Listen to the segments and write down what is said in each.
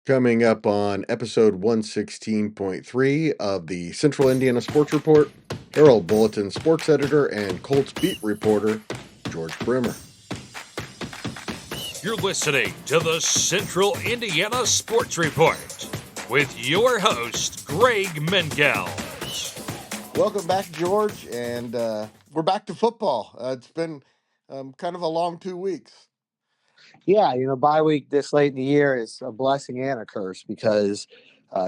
Coming up on episode 116.3 of the Central Indiana Sports Report, Herald Bulletin sports editor and Colts beat reporter, George Bremer. You're listening to the Central Indiana Sports Report with your host, Greg Mengels. Welcome back, George, and we're back to football. It's been kind of a long 2 weeks. Yeah, bye week this late in the year is a blessing and a curse because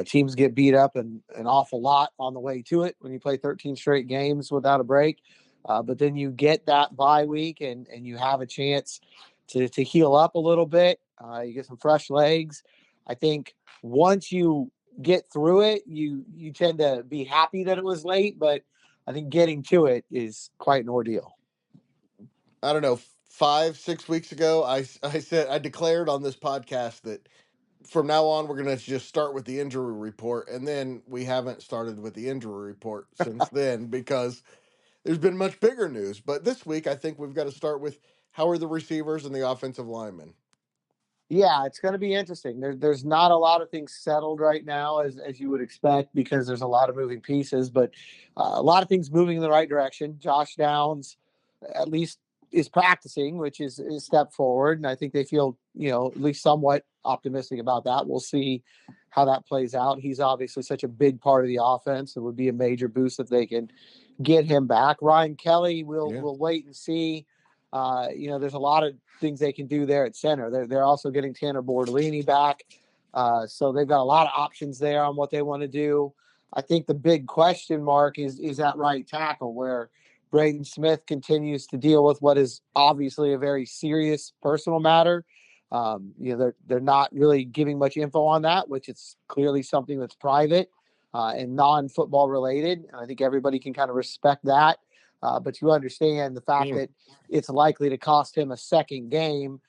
teams get beat up an awful lot on the way to it when you play 13 straight games without a break. But then you get that bye week and you have a chance to heal up a little bit. You get some fresh legs. I think once you get through it, you tend to be happy that it was late, but I think getting to it is quite an ordeal. I don't know, 5-6 weeks ago, I declared on this podcast that from now on, we're going to just start with the injury report, and then we haven't started with the injury report since then because there's been much bigger news. But this week, I think we've got to start with how are the receivers and the offensive linemen. Yeah, it's going to be interesting. There's not a lot of things settled right now, as you would expect, because there's a lot of moving pieces, but a lot of things moving in the right direction. Josh Downs, at least, is practicing, which is a step forward, and I think they feel, at least somewhat optimistic about that. We'll see how that plays out. He's obviously such a big part of the offense. It would be a major boost if they can get him back. Ryan Kelly, we'll wait and see. There's a lot of things they can do there at center. They're also getting Tanner Bordolini back. So they've got a lot of options there on what they want to do. I think the big question mark is at right tackle, where Braden Smith continues to deal with what is obviously a very serious personal matter. They're not really giving much info on that, which is clearly something that's private and non-football related. And I think everybody can kind of respect that. But you understand the fact that it's likely to cost him a second game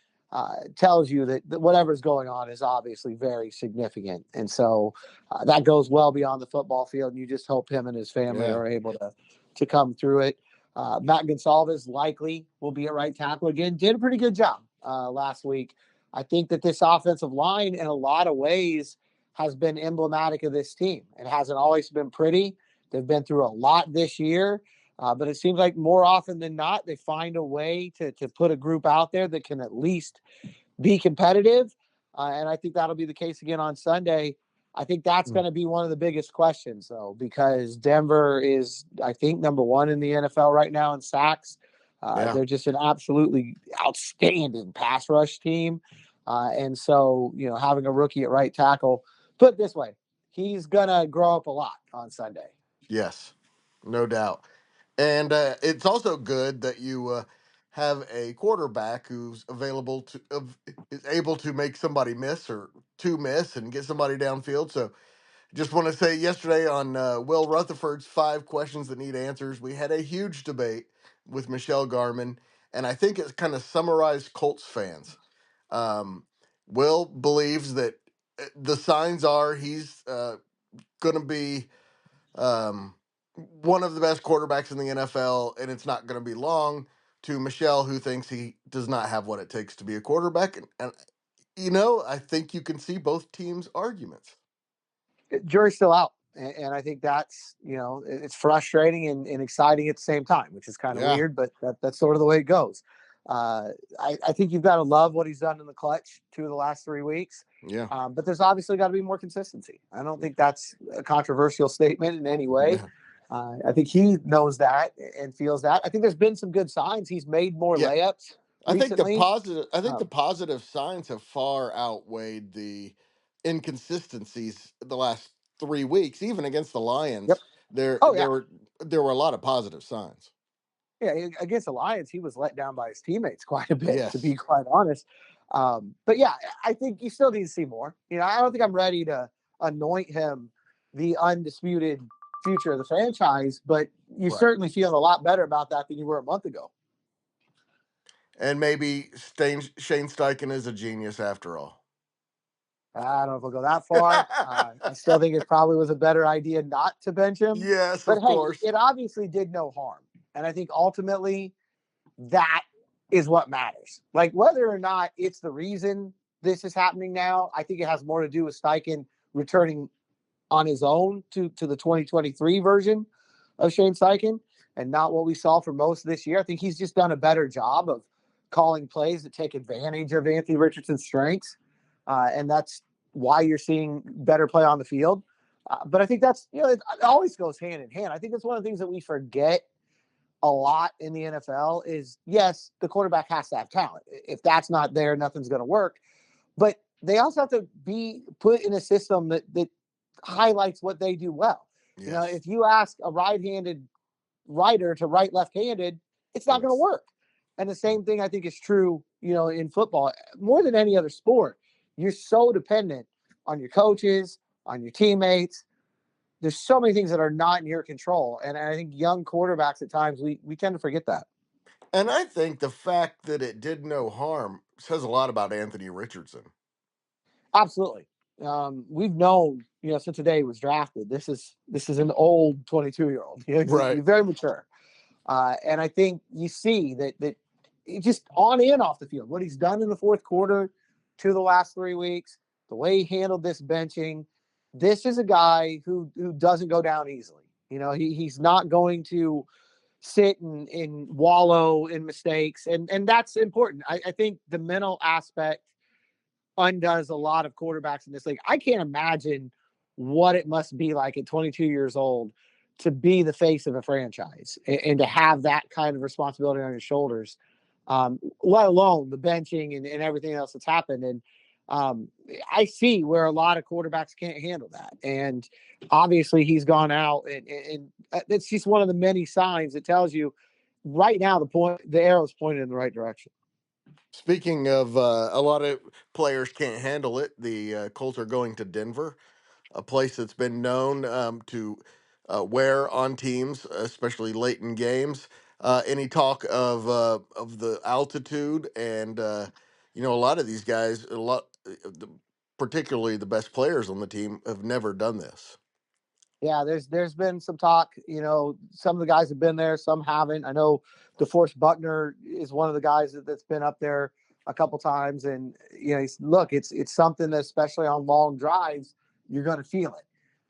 tells you that whatever's going on is obviously very significant. And so that goes well beyond the football field. And you just hope him and his family are able to come through it. Matt Gonsalves likely will be at right tackle again. Did a pretty good job last week. I think that this offensive line, in a lot of ways, has been emblematic of this team. It hasn't always been pretty. They've been through a lot this year. But it seems like more often than not, they find a way to put a group out there that can at least be competitive. And I think that'll be the case again on Sunday. I think that's going to be one of the biggest questions, though, because Denver is, I think, number one in the NFL right now in sacks. They're just an absolutely outstanding pass rush team. And so, having a rookie at right tackle, put it this way, he's going to grow up a lot on Sunday. Yes, no doubt. And it's also good that you have a quarterback who's is able to make somebody miss or to miss and get somebody downfield. So just want to say yesterday on Will Rutherford's 5 questions that need answers, we had a huge debate with Michelle Garman, and I think it's kind of summarized Colts fans. Will believes that the signs are he's going to be one of the best quarterbacks in the NFL, and it's not going to be long, to Michelle, who thinks he does not have what it takes to be a quarterback. And I think you can see both teams' arguments. Jury's still out. And I think that's, it's frustrating and exciting at the same time, which is kind of weird, but that's sort of the way it goes. I think you've got to love what he's done in the clutch 2 of the last 3 weeks. Yeah. But there's obviously got to be more consistency. I don't think that's a controversial statement in any way. I think he knows that and feels that. I think there's been some good signs. He's made more layups recently. I think the positive signs have far outweighed the inconsistencies the last 3 weeks, even against the Lions. Yep. There were a lot of positive signs. Yeah, against the Lions, he was let down by his teammates quite a bit, Yes. to be quite honest. But yeah, I think you still need to see more. I don't think I'm ready to anoint him the undisputed future of the franchise, but you certainly feel a lot better about that than you were a month ago. And maybe Shane Steichen is a genius after all. I don't know if we'll go that far. I still think it probably was a better idea not to bench him. Yes, but of course. It obviously did no harm. And I think ultimately that is what matters. Like, whether or not it's the reason this is happening now. I think it has more to do with Steichen returning on his own to the 2023 version of Shane Steichen and not what we saw for most of this year. I think he's just done a better job of calling plays that take advantage of Anthony Richardson's strengths. And that's why you're seeing better play on the field. But I think that's, it always goes hand in hand. I think that's one of the things that we forget a lot in the NFL is, yes, the quarterback has to have talent. If that's not there, nothing's going to work. But they also have to be put in a system that highlights what they do well. Yes. If you ask a right-handed writer to write left-handed, it's not going to work. And the same thing I think is true, in football more than any other sport. You're so dependent on your coaches, on your teammates. There's so many things that are not in your control. And I think young quarterbacks at times, we tend to forget that. And I think the fact that it did no harm says a lot about Anthony Richardson. Absolutely. We've known, since the day he was drafted, this is an old 22-year-old. Right. He's very mature. And I think you see that just on and off the field, what he's done in the fourth quarter to the last 3 weeks, the way he handled this benching, this is a guy who doesn't go down easily. He's not going to sit and wallow in mistakes. And that's important. I think the mental aspect undoes a lot of quarterbacks in this league. I can't imagine what it must be like at 22 years old to be the face of a franchise and to have that kind of responsibility on your shoulders, let alone the benching and everything else that's happened. And I see where a lot of quarterbacks can't handle that. And obviously he's gone out and it's just one of the many signs that tells you right now the arrow's pointed in the right direction. Speaking of a lot of players can't handle it, the Colts are going to Denver, a place that's been known to wear on teams, especially late in games. Any talk of the altitude and a lot of these guys, particularly the best players on the team, have never done this. Yeah, there's been some talk. Some of the guys have been there, some haven't. I know DeForest Buckner is one of the guys that's been up there a couple times, and it's something that, especially on long drives, you're going to feel it.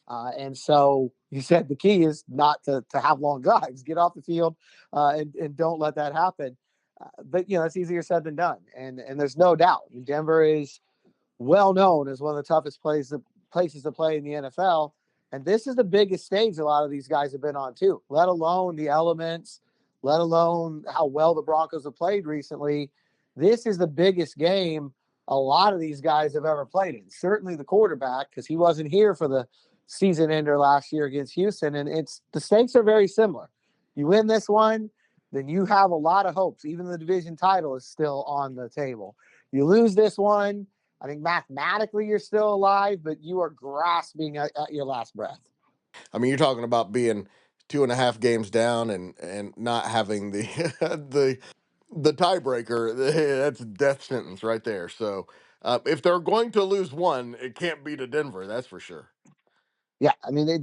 And so you said the key is not to have long drives, get off the field, and don't let that happen. But it's easier said than done, and there's no doubt Denver is well known as one of the toughest places to play in the NFL. And this is the biggest stage a lot of these guys have been on too, let alone the elements, let alone how well the Broncos have played recently. This is the biggest game a lot of these guys have ever played in. Certainly the quarterback, because he wasn't here for the season ender last year against Houston. And the stakes are very similar. You win this one, then you have a lot of hopes. Even the division title is still on the table. You lose this one, I think mathematically you're still alive, but you are grasping at your last breath. I mean, you're talking about being 2.5 games down and not having the the tiebreaker. That's a death sentence right there. So if they're going to lose one, it can't be to Denver. That's for sure. Yeah, I mean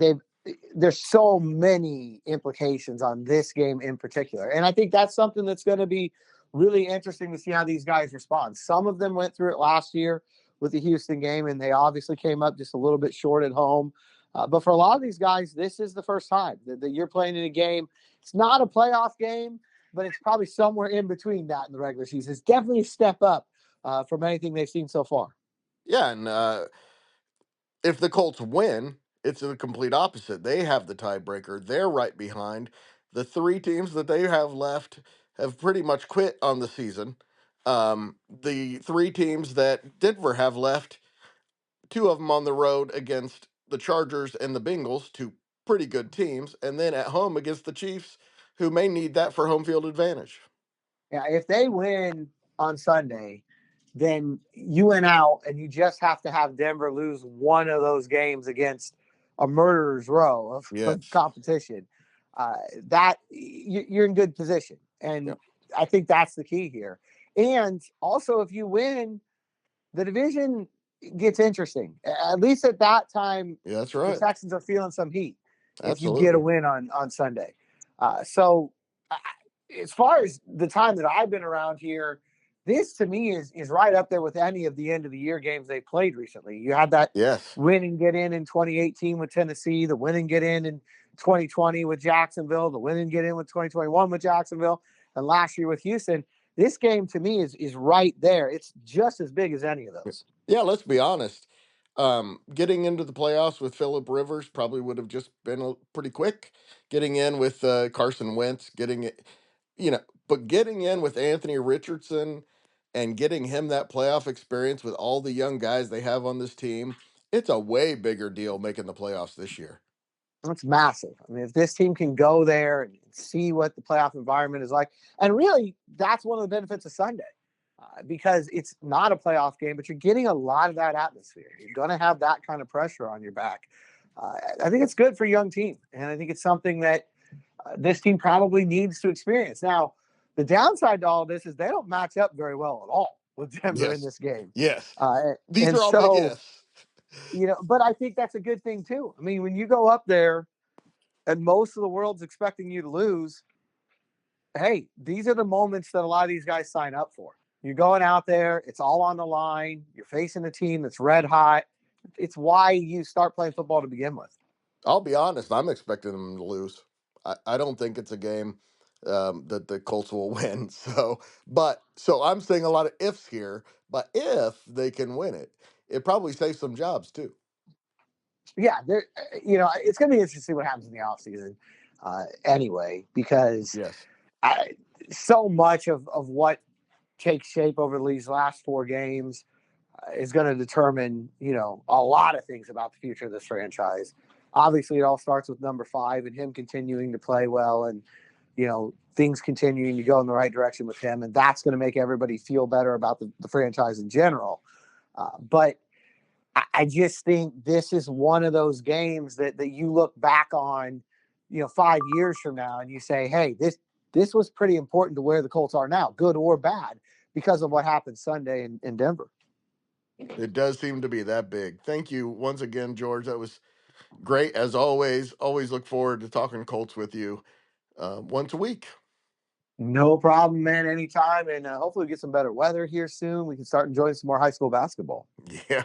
there's so many implications on this game in particular, and I think that's something that's going to be really interesting to see how these guys respond. Some of them went through it last year with the Houston game, and they obviously came up just a little bit short at home. But for a lot of these guys, this is the first time that you're playing in a game. It's not a playoff game, but it's probably somewhere in between that and the regular season. It's definitely a step up from anything they've seen so far. Yeah, and if the Colts win, it's the complete opposite. They have the tiebreaker. They're right behind. The three teams that they have left have pretty much quit on the season. The three teams that Denver have left, two of them on the road against the Chargers and the Bengals, two pretty good teams, and then at home against the Chiefs, who may need that for home field advantage. Yeah, if they win on Sunday, then you went out and you just have to have Denver lose one of those games against a murderer's row of Yes. competition. That you're in good position, and Yep. I think that's the key here. And also, if you win, the division gets interesting. At least at that time, Yeah, that's the right. Texans are feeling some heat if you get a Absolutely. win on Sunday. So, as far as the time that I've been around here, this to me is right up there with any of the end of the year games they played recently. You had that Yes. win and get in 2018 with Tennessee, the win and get in 2020 with Jacksonville, the win and get in with 2021 with Jacksonville, and last year with Houston. This game to me is right there. It's just as big as any of those. Yeah, let's be honest. Getting into the playoffs with Phillip Rivers probably would have just been pretty quick. Getting in with Carson Wentz, getting it, but getting in with Anthony Richardson and getting him that playoff experience with all the young guys they have on this team, it's a way bigger deal making the playoffs this year. That's massive. I mean, if this team can go there and see what the playoff environment is like, and really, that's one of the benefits of Sunday because it's not a playoff game, but you're getting a lot of that atmosphere. You're going to have that kind of pressure on your back. I think it's good for a young team, and I think it's something that this team probably needs to experience. Now, the downside to all this is they don't match up very well at all with Denver in Yes. this game. Yes. These And are all big so, ifs. but I think that's a good thing too. I mean, when you go up there and most of the world's expecting you to lose, hey, these are the moments that a lot of these guys sign up for. You're going out there, it's all on the line, you're facing a team that's red hot. It's why you start playing football to begin with. I'll be honest, I'm expecting them to lose. I don't think it's a game that the Colts will win. So I'm saying a lot of ifs here, but if they can win it, it probably saves some jobs too. Yeah, it's going to be interesting to see what happens in the offseason anyway, because Yes. I, so much of what takes shape over these last four games is going to determine, a lot of things about the future of this franchise. Obviously, it all starts with number 5 and him continuing to play well and, things continuing to go in the right direction with him. And that's going to make everybody feel better about the franchise in general. But I just think this is one of those games that you look back on, 5 years from now and you say, hey, this was pretty important to where the Colts are now, good or bad, because of what happened Sunday in Denver. It does seem to be that big. Thank you once again, George. That was great as always. Always look forward to talking Colts with you once a week. No problem, man. Anytime. And hopefully we get some better weather here soon. We can start enjoying some more high school basketball. Yeah,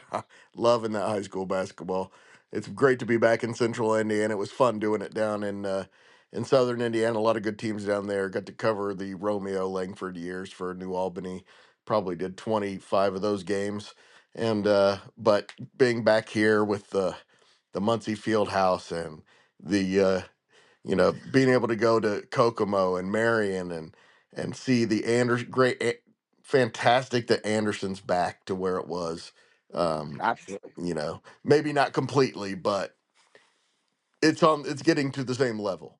loving that high school basketball. It's great to be back in Central Indiana. It was fun doing it down in Southern Indiana. A lot of good teams down there. Got to cover the Romeo Langford years for New Albany. Probably did 25 of those games. And but being back here with the Muncie Field House and the being able to go to Kokomo and Marion and see the fantastic that Anderson's back to where it was. Um, Absolutely. maybe not completely, but it's getting to the same level.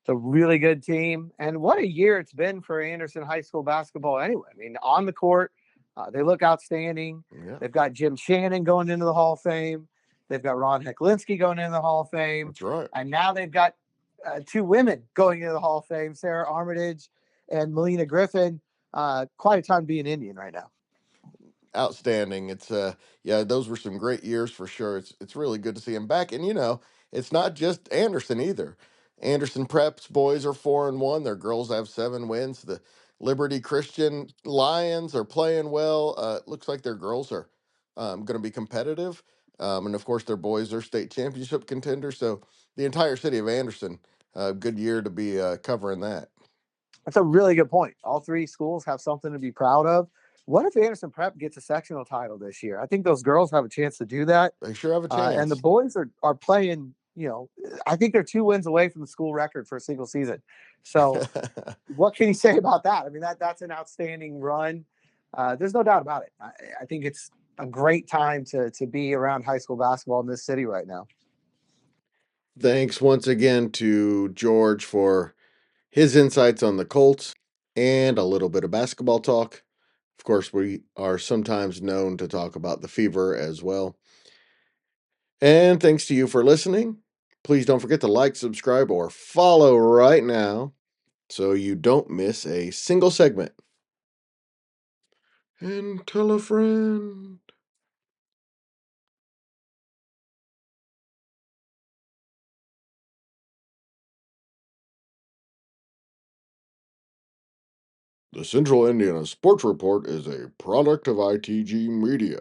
It's a really good team. And what a year it's been for Anderson High School basketball anyway. I mean, on the court, they look outstanding. Yeah, They've got Jim Shannon going into the Hall of Fame. They've got Ron Heklinski going into the Hall of Fame. that's right. And now they've got 2 women going into the Hall of Fame, Sarah Armitage and Melina Griffin. Quite a time to be an Indian right now. Outstanding. It's yeah, those were some great years for sure. It's really good to see him back. And it's not just Anderson either. Anderson Prep's boys are 4-1. Their girls have 7 wins. The Liberty Christian Lions are playing well. It looks like their girls are going to be competitive. And of course, their boys are state championship contenders. So the entire city of Anderson, good year to be covering that. That's a really good point. All 3 schools have something to be proud of. What if Anderson Prep gets a sectional title this year? I think those girls have a chance to do that. They sure have a And the chance. boys are playing, I think they're 2 wins away from the school record for a single season. So what can you say about that? I mean, that's an outstanding run. There's no doubt about it. I think it's a great time to be around high school basketball in this city right now. Thanks once again to George for his insights on the Colts and a little bit of basketball talk. Of course, we are sometimes known to talk about the fever as well. And thanks to you for listening. Please don't forget to like, subscribe, or follow right now so you don't miss a single segment. And tell a friend. The Central Indiana Sports Report is a product of ITG Media.